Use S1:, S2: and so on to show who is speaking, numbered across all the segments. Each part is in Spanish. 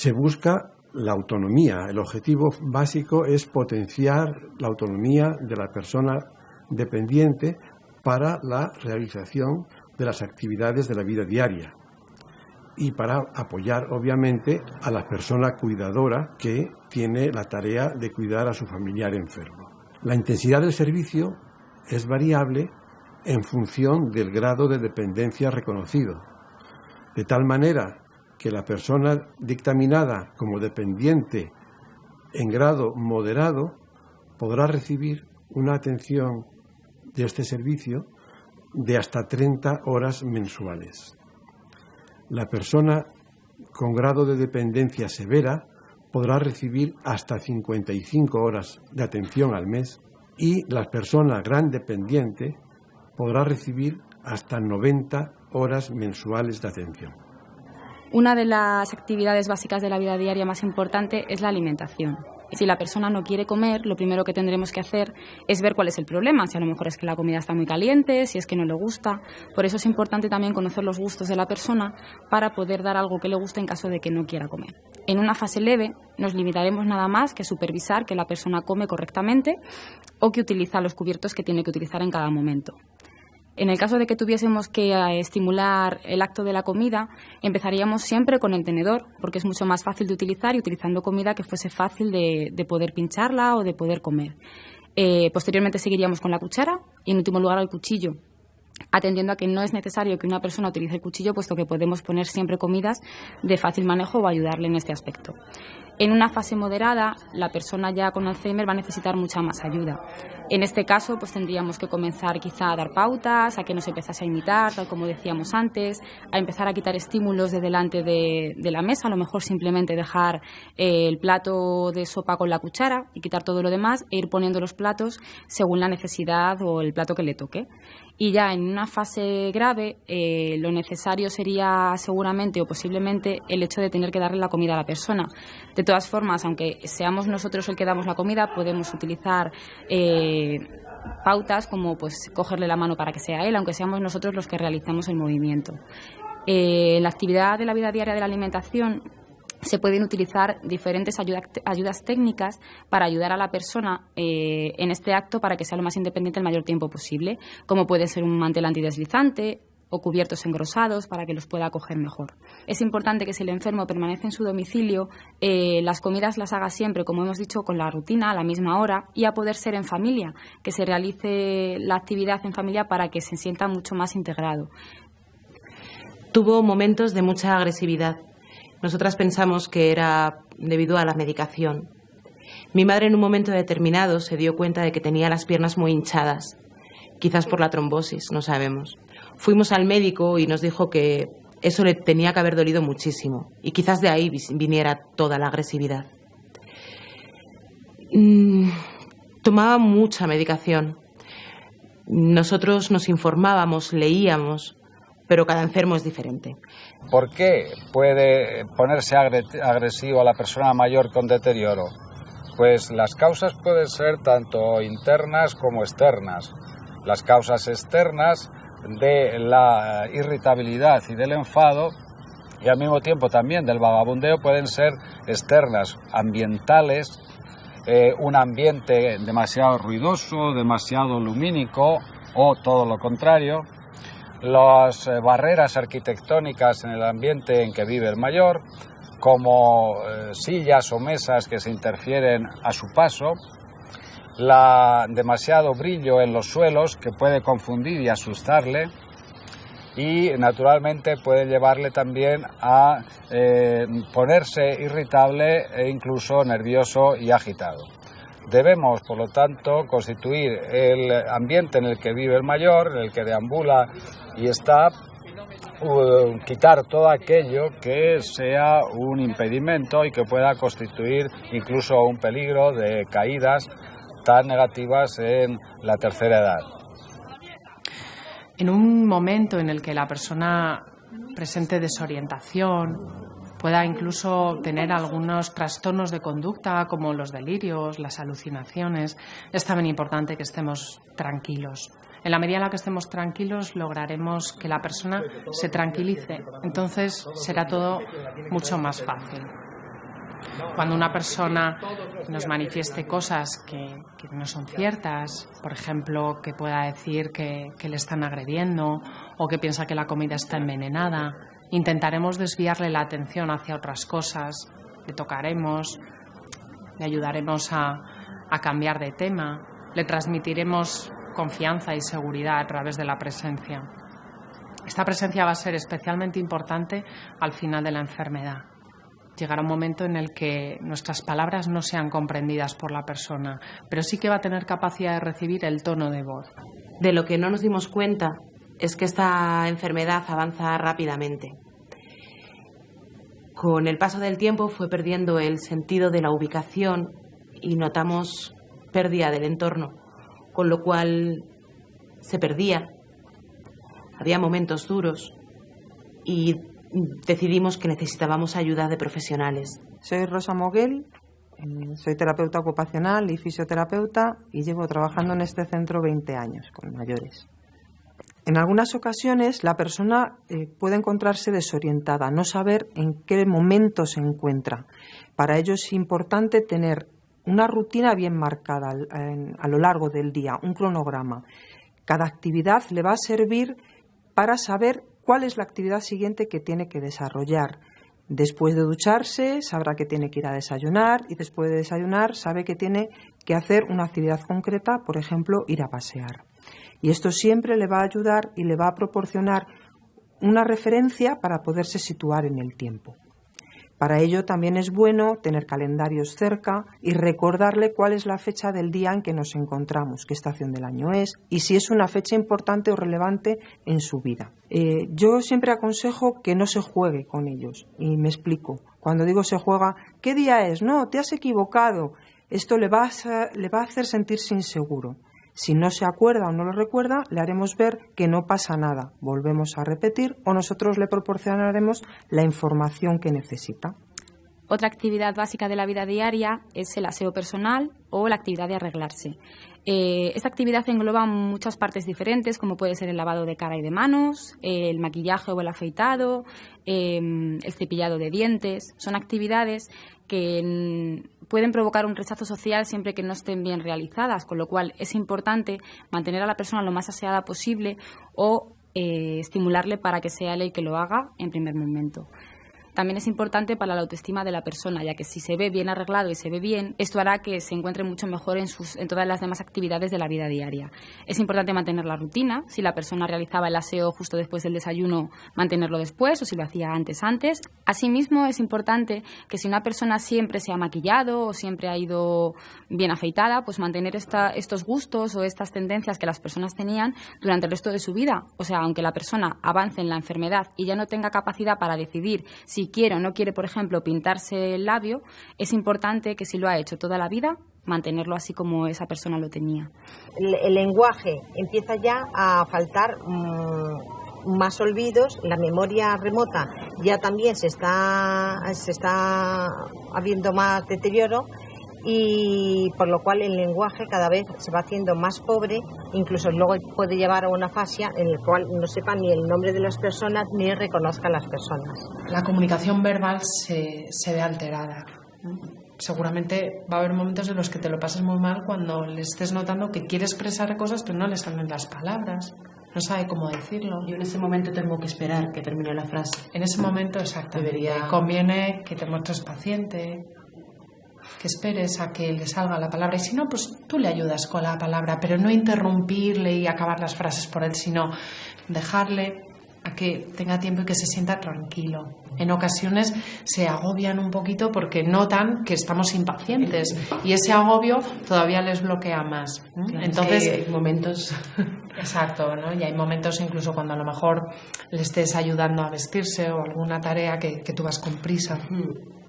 S1: Se busca la autonomía. El objetivo básico es potenciar la autonomía de la persona dependiente para la realización de las actividades de la vida diaria y para apoyar, obviamente, a la persona cuidadora que tiene la tarea de cuidar a su familiar enfermo. La intensidad del servicio es variable en función del grado de dependencia reconocido, de tal manera que la persona dictaminada como dependiente en grado moderado podrá recibir una atención de este servicio de hasta 30 horas mensuales. La persona con grado de dependencia severa podrá recibir hasta 55 horas de atención al mes y la persona gran dependiente podrá recibir hasta 90 horas mensuales de atención.
S2: Una de las actividades básicas de la vida diaria más importante es la alimentación. Si la persona no quiere comer, lo primero que tendremos que hacer es ver cuál es el problema, si a lo mejor es que la comida está muy caliente, si es que no le gusta. Por eso es importante también conocer los gustos de la persona para poder dar algo que le guste en caso de que no quiera comer. En una fase leve nos limitaremos nada más que supervisar que la persona come correctamente o que utiliza los cubiertos que tiene que utilizar en cada momento. En el caso de que tuviésemos que estimular el acto de la comida, empezaríamos siempre con el tenedor, porque es mucho más fácil de utilizar y utilizando comida que fuese fácil de poder pincharla o de poder comer. Posteriormente seguiríamos con la cuchara y en último lugar el cuchillo, atendiendo a que no es necesario que una persona utilice el cuchillo, puesto que podemos poner siempre comidas de fácil manejo o ayudarle en este aspecto. En una fase moderada, la persona ya con Alzheimer va a necesitar mucha más ayuda. En este caso, pues tendríamos que comenzar quizá a dar pautas, a que nos empezase a imitar, tal como decíamos antes, a empezar a quitar estímulos de delante de la mesa, a lo mejor simplemente dejar el plato de sopa con la cuchara y quitar todo lo demás e ir poniendo los platos según la necesidad o el plato que le toque. Y ya en una fase grave, lo necesario sería seguramente o posiblemente el hecho de tener que darle la comida a la persona. De todas formas, aunque seamos nosotros el que damos la comida, podemos utilizar pautas como pues cogerle la mano para que sea él, aunque seamos nosotros los que realizamos el movimiento. En la actividad de la vida diaria de la alimentación se pueden utilizar diferentes ayudas técnicas para ayudar a la persona en este acto para que sea lo más independiente el mayor tiempo posible, como puede ser un mantel antideslizante o cubiertos engrosados para que los pueda coger mejor. Es importante que si el enfermo permanece en su domicilio, las comidas las haga siempre, como hemos dicho, con la rutina, a la misma hora y a poder ser en familia, que se realice la actividad en familia para que se sienta mucho más integrado.
S3: Tuvo momentos de mucha agresividad. Nosotras pensamos que era debido a la medicación. Mi madre en un momento determinado se dio cuenta de que tenía las piernas muy hinchadas, quizás por la trombosis, no sabemos. Fuimos al médico y nos dijo que eso le tenía que haber dolido muchísimo y quizás de ahí viniera toda la agresividad. Tomaba mucha medicación. Nosotros nos informábamos, leíamos, pero cada enfermo es diferente.
S4: ¿Por qué puede ponerse agresivo a la persona mayor con deterioro? Pues las causas pueden ser tanto internas como externas. Las causas externas de la irritabilidad y del enfado y al mismo tiempo también del vagabundeo pueden ser externas, ambientales, un ambiente demasiado ruidoso, demasiado lumínico o todo lo contrario. Las barreras arquitectónicas en el ambiente en que vive el mayor, como sillas o mesas que se interfieren a su paso, demasiado brillo en los suelos que puede confundir y asustarle y naturalmente puede llevarle también a ponerse irritable e incluso nervioso y agitado. Debemos, por lo tanto, constituir el ambiente en el que vive el mayor, en el que deambula y está, quitar todo aquello que sea un impedimento y que pueda constituir incluso un peligro de caídas tan negativas en la tercera edad.
S5: En un momento en el que la persona presente desorientación, pueda incluso tener algunos trastornos de conducta como los delirios, las alucinaciones, es también importante que estemos tranquilos. En la medida en la que estemos tranquilos lograremos que la persona se tranquilice, entonces será todo mucho más fácil. Cuando una persona nos manifieste cosas que no son ciertas, por ejemplo, que pueda decir que le están agrediendo o que piensa que la comida está envenenada, intentaremos desviarle la atención hacia otras cosas, le tocaremos, le ayudaremos a cambiar de tema, le transmitiremos confianza y seguridad a través de la presencia. Esta presencia va a ser especialmente importante al final de la enfermedad. Llegará un momento en el que nuestras palabras no sean comprendidas por la persona, pero sí que va a tener capacidad de recibir el tono de voz.
S3: De lo que no nos dimos cuenta es que esta enfermedad avanza rápidamente. Con el paso del tiempo fue perdiendo el sentido de la ubicación y notamos pérdida del entorno, con lo cual se perdía. Había momentos duros y decidimos que necesitábamos ayuda de profesionales.
S6: Soy Rosa Moguel, soy terapeuta ocupacional y fisioterapeuta y llevo trabajando en este centro 20 años con mayores. En algunas ocasiones la persona puede encontrarse desorientada, no saber en qué momento se encuentra. Para ello es importante tener una rutina bien marcada a lo largo del día, un cronograma. Cada actividad le va a servir para saber cuál es la actividad siguiente que tiene que desarrollar. Después de ducharse, sabrá que tiene que ir a desayunar y después de desayunar sabe que tiene que hacer una actividad concreta, por ejemplo, ir a pasear. Y esto siempre le va a ayudar y le va a proporcionar una referencia para poderse situar en el tiempo. Para ello también es bueno tener calendarios cerca y recordarle cuál es la fecha del día en que nos encontramos, qué estación del año es y si es una fecha importante o relevante en su vida. Yo siempre aconsejo que no se juegue con ellos y me explico. Cuando digo se juega, ¿qué día es? No, te has equivocado. Esto le va a hacer sentirse inseguro. Si no se acuerda o no lo recuerda, le haremos ver que no pasa nada. Volvemos a repetir o nosotros le proporcionaremos la información que necesita.
S2: Otra actividad básica de la vida diaria es el aseo personal o la actividad de arreglarse. Esta actividad engloba muchas partes diferentes, como puede ser el lavado de cara y de manos, el maquillaje o el afeitado, el cepillado de dientes. Son actividades que pueden provocar un rechazo social siempre que no estén bien realizadas, con lo cual es importante mantener a la persona lo más aseada posible o estimularle para que sea él el que lo haga en primer momento. También es importante para la autoestima de la persona, ya que si se ve bien arreglado y se ve bien, esto hará que se encuentre mucho mejor en todas las demás actividades de la vida diaria. Es importante mantener la rutina. Si la persona realizaba el aseo justo después del desayuno, mantenerlo después, o si lo hacía antes. Asimismo, es importante que si una persona siempre se ha maquillado o siempre ha ido bien afeitada, pues mantener estos gustos o estas tendencias que las personas tenían durante el resto de su vida. O sea, aunque la persona avance en la enfermedad y ya no tenga capacidad para decidir si quiere o no quiere, por ejemplo, pintarse el labio, es importante que si lo ha hecho toda la vida, mantenerlo así como esa persona lo tenía.
S7: El lenguaje empieza ya a faltar más olvidos, la memoria remota ya también se está habiendo más deterioro y por lo cual el lenguaje cada vez se va haciendo más pobre, incluso luego puede llevar a una fase en la cual no sepa ni el nombre de las personas ni reconozca a las personas.
S5: La comunicación verbal se ve alterada. Seguramente va a haber momentos en los que te lo pases muy mal cuando le estés notando que quiere expresar cosas pero no le salen las palabras, no sabe cómo decirlo.
S3: Yo en ese momento tengo que esperar que termine la frase.
S5: En ese momento, exactamente. Conviene que te muestres paciente, que esperes a que le salga la palabra y si no, pues tú le ayudas con la palabra, pero no interrumpirle y acabar las frases por él, sino dejarle a que tenga tiempo y que se sienta tranquilo. En ocasiones se agobian un poquito porque notan que estamos impacientes y ese agobio todavía les bloquea más.
S3: Claro,
S5: entonces
S3: hay momentos.
S5: Exacto, ¿no? Y hay momentos incluso cuando a lo mejor le estés ayudando a vestirse o alguna tarea que tú vas con prisa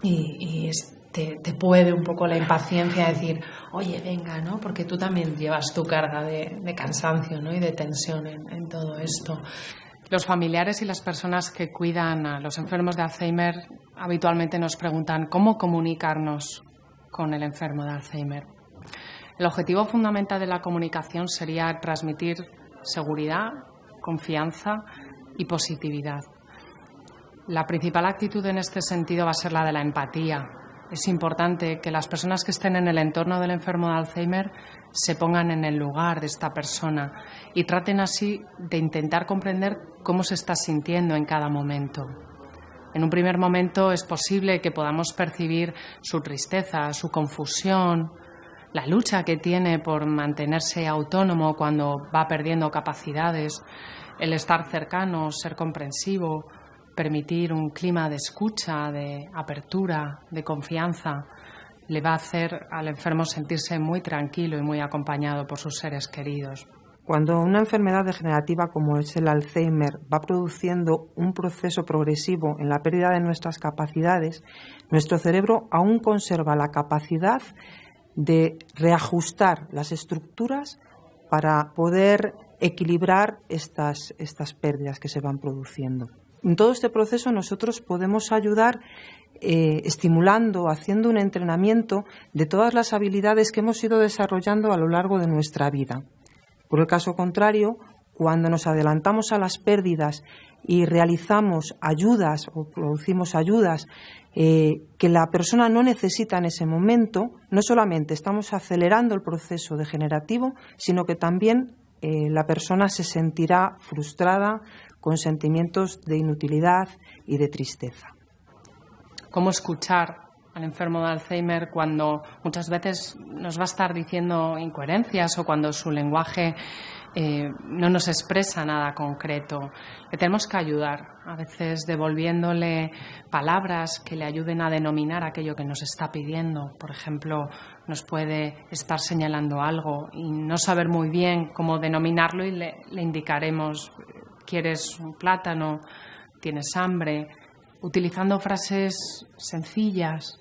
S5: y te puede un poco la impaciencia de decir, oye, venga, ¿no? Porque tú también llevas tu carga de cansancio, ¿no? Y de tensión en todo esto. Los familiares y las personas que cuidan a los enfermos de Alzheimer habitualmente nos preguntan cómo comunicarnos con el enfermo de Alzheimer. El objetivo fundamental de la comunicación sería transmitir seguridad, confianza y positividad. La principal actitud en este sentido va a ser la de la empatía. es importante que las personas que estén en el entorno del enfermo de Alzheimer se pongan en el lugar de esta persona y traten así de intentar comprender cómo se está sintiendo en cada momento. En un primer momento es posible que podamos percibir su tristeza, su confusión, la lucha que tiene por mantenerse autónomo cuando va perdiendo capacidades, el estar cercano, ser comprensivo, permitir un clima de escucha, de apertura, de confianza, le va a hacer al enfermo sentirse muy tranquilo y muy acompañado por sus seres queridos.
S6: Cuando una enfermedad degenerativa como es el Alzheimer va produciendo un proceso progresivo en la pérdida de nuestras capacidades, nuestro cerebro aún conserva la capacidad de reajustar las estructuras para poder equilibrar estas pérdidas que se van produciendo. En todo este proceso nosotros podemos ayudar estimulando, haciendo un entrenamiento de todas las habilidades que hemos ido desarrollando a lo largo de nuestra vida. Por el caso contrario, cuando nos adelantamos a las pérdidas y realizamos ayudas o producimos ayudas que la persona no necesita en ese momento, no solamente estamos acelerando el proceso degenerativo, sino que también la persona se sentirá frustrada, con sentimientos de inutilidad y de tristeza.
S5: ¿Cómo escuchar al enfermo de Alzheimer cuando muchas veces nos va a estar diciendo incoherencias o cuando su lenguaje no nos expresa nada concreto? Le tenemos que ayudar, a veces devolviéndole palabras que le ayuden a denominar aquello que nos está pidiendo. Por ejemplo, nos puede estar señalando algo y no saber muy bien cómo denominarlo y le indicaremos: ¿quieres un plátano? ¿Tienes hambre? Utilizando frases sencillas,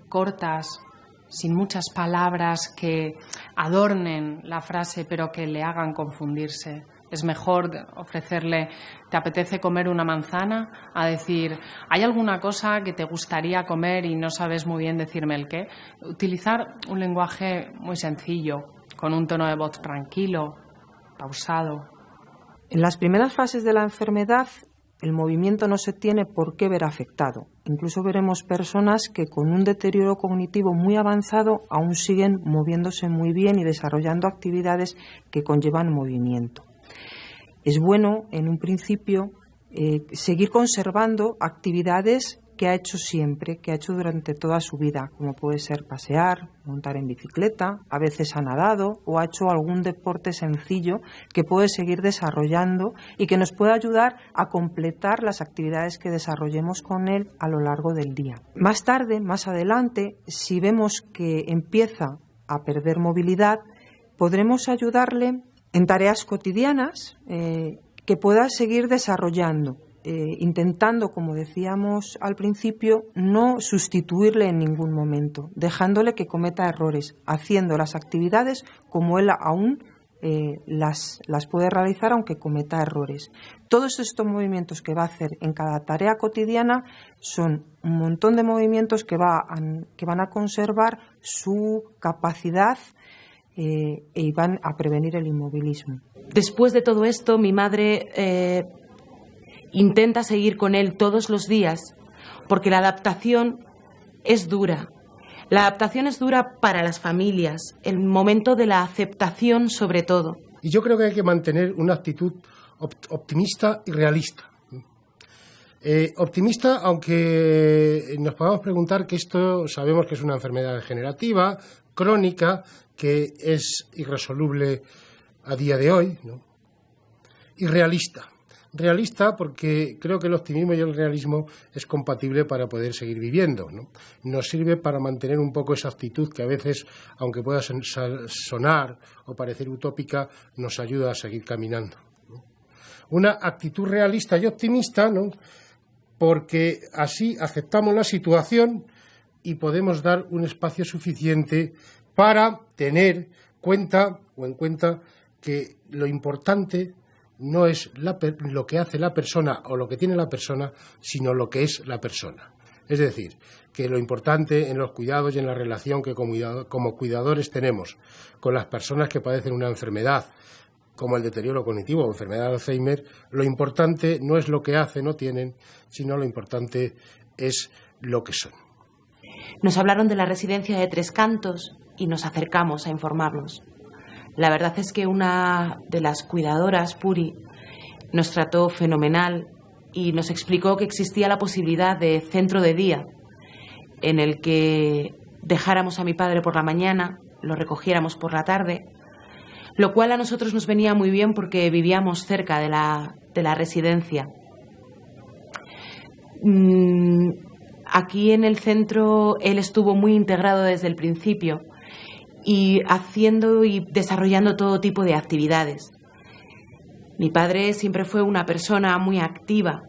S5: cortas, sin muchas palabras que adornen la frase pero que le hagan confundirse. Es mejor ofrecerle: ¿te apetece comer una manzana?, a decir: ¿hay alguna cosa que te gustaría comer y no sabes muy bien decirme el qué? Utilizar un lenguaje muy sencillo, con un tono de voz tranquilo, pausado.
S6: En las primeras fases de la enfermedad, el movimiento no se tiene por qué ver afectado. Incluso veremos personas que con un deterioro cognitivo muy avanzado aún siguen moviéndose muy bien y desarrollando actividades que conllevan movimiento. Es bueno, en un principio, seguir conservando actividades que ha hecho siempre, que ha hecho durante toda su vida, como puede ser pasear, montar en bicicleta, a veces ha nadado o ha hecho algún deporte sencillo que puede seguir desarrollando y que nos puede ayudar a completar las actividades que desarrollemos con él a lo largo del día. Más tarde, más adelante, si vemos que empieza a perder movilidad, podremos ayudarle en tareas cotidianas que pueda seguir desarrollando. Intentando, como decíamos al principio, no sustituirle en ningún momento, dejándole que cometa errores, haciendo las actividades como él aún las puede realizar aunque cometa errores. Todos estos movimientos que va a hacer en cada tarea cotidiana son un montón de movimientos que van a conservar su capacidad y van a prevenir el inmovilismo.
S3: Después de todo esto, mi madre intenta seguir con él todos los días porque la adaptación es dura. La adaptación es dura para las familias, el momento de la aceptación sobre todo.
S8: Y yo creo que hay que mantener una actitud optimista y realista. Optimista, aunque nos podamos preguntar que esto sabemos que es una enfermedad degenerativa, crónica, que es irresoluble a día de hoy, ¿no? Y realista. Realista porque creo que el optimismo y el realismo es compatible para poder seguir viviendo, ¿no? Nos sirve para mantener un poco esa actitud que a veces, aunque pueda sonar o parecer utópica, nos ayuda a seguir caminando, ¿no? Una actitud realista y optimista, ¿no? Porque así aceptamos la situación y podemos dar un espacio suficiente para tener en cuenta que lo importante no es lo que hace la persona o lo que tiene la persona, sino lo que es la persona. Es decir, que lo importante en los cuidados y en la relación que como cuidadores tenemos con las personas que padecen una enfermedad, como el deterioro cognitivo o enfermedad de Alzheimer, lo importante no es lo que hacen o tienen, sino lo importante es lo que son.
S3: Nos hablaron de la residencia de Tres Cantos y nos acercamos a informarnos. La verdad es que una de las cuidadoras, Puri, nos trató fenomenal y nos explicó que existía la posibilidad de centro de día en el que dejáramos a mi padre por la mañana, lo recogiéramos por la tarde, lo cual a nosotros nos venía muy bien porque vivíamos cerca de la residencia. Aquí en el centro él estuvo muy integrado desde el principio y haciendo y desarrollando todo tipo de actividades. Mi padre siempre fue una persona muy activa.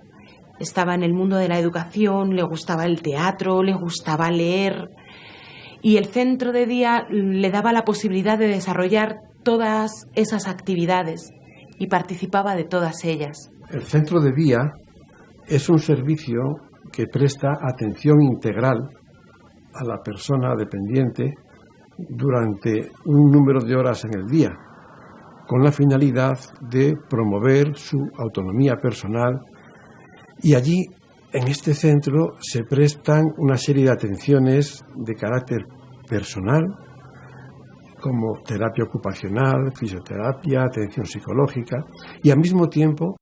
S3: Estaba en el mundo de la educación, le gustaba el teatro, le gustaba leer. Y el centro de día le daba la posibilidad de desarrollar todas esas actividades y participaba de todas ellas.
S1: El centro de día es un servicio que presta atención integral a la persona dependiente durante un número de horas en el día, con la finalidad de promover su autonomía personal. Y allí, en este centro, se prestan una serie de atenciones de carácter personal, como terapia ocupacional, fisioterapia, atención psicológica, y al mismo tiempo